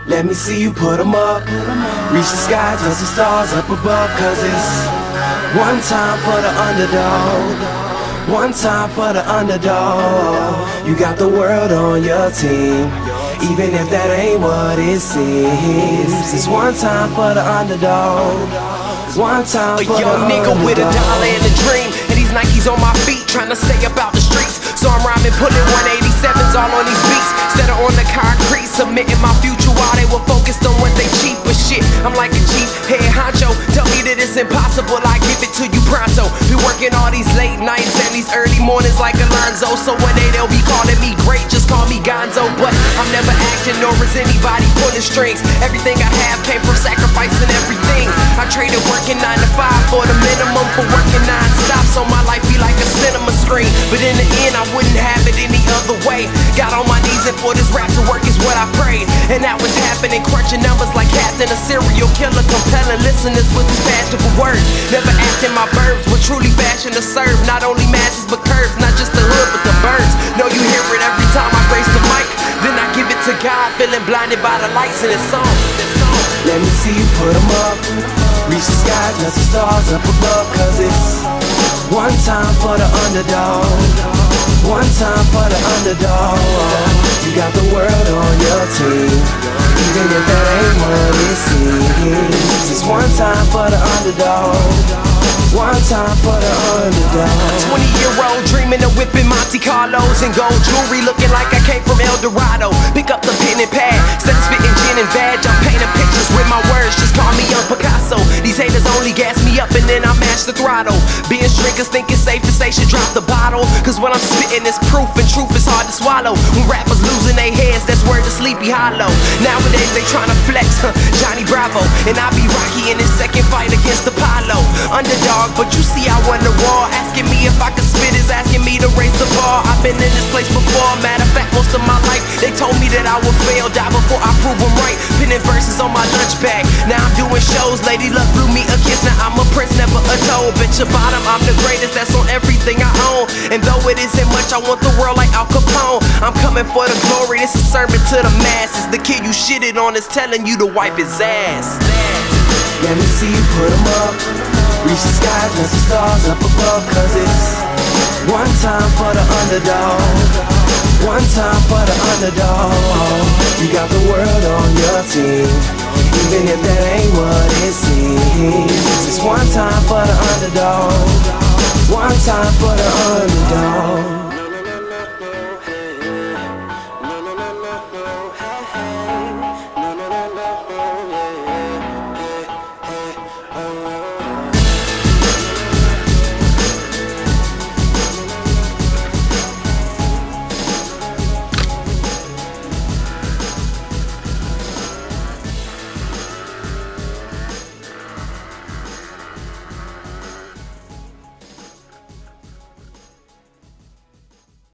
Let me see you put 'em up. Reach the sky, touch the stars up above. Cause it's one time for the underdog. One time for the underdog. You got the world on your team, even if that ain't what it seems. It's one time for the underdog. One time for the young nigga with a dollar and a dream, and these Nikes on my feet, trying to stay up out the streets. So I'm rhyming, pulling 187s all on these beats, instead of on the concrete, submitting my future while they were focused on what they cheap. But shit, I'm like a chief head honcho. Tell me that it's impossible, I give it to you pronto. Be working all these late nights and these early mornings like Alonzo. So one day they'll be calling me great, just call me Gonzo. But I'm never acting, nor is anybody pulling strings. Everything I have came from sacrificing everything. I traded working 9 to 5 for the minimum for working non-stop, so my life be like a cinema screen. But in the end I wouldn't have it any other way. Got on my knees and for this rap to work is what I prayed, and that was happening. Crunching numbers like Captain, a serial killer, compelling listeners with his passionate words. Never acting my verbs, but truly fashion to serve not only masses but curves, not just the hood but the birds. Know you hear it every time I grace the mic, then I give it to God, feeling blinded by the lights in this song. Let me see you put 'em up. Reach the sky, touch the stars up above. Cause it's one time for the underdog. One time for the underdog. You got the world on your team, even if that ain't what it seems. It's one time for the underdog. One time for the underdog. 20-year-old dreaming of whipping Monte Carlos and gold jewelry, looking like I came from El Dorado. Pick up the pen and pad, instead of spitting gin and vag, I'm painting pictures with my words, just call me Young Picasso. These haters only gas me up and then I mash the throttle. Binge drinkers think it's safe to say should drop the bottle, cause when I'm spitting it's proof, and truth is hard to swallow. When rappers losing their heads, that's word to Sleepy Hollow. Nowadays they tryna flex, Johnny Bravo, and I be Rocky in his second fight against Apollo. Underdog, but you see I won the war. Asking me if I could spit is asking me to raise the bar. I've been in this place before, matter of fact most of my life they told me that I would fail, die before I prove them right. Pinning verses on my lunch bag, now I'm doing shows. Lady Luck blew me a kiss, now I'm a prince, never a toad. Bitch your bottom, I'm the greatest, that's on everything I own. And though it isn't much, I want the world like Al Capone. I'm coming for the glory, this is sermon to the masses. The kid you shitted on is telling you to wipe his ass. Let me see you put 'em up. Reach the sky, touch the stars up above. Cause it's one time for the underdog. One time for the underdog. You got the world on your team, even if that ain't what it seems. It's one time for the underdog. One time for the underdog.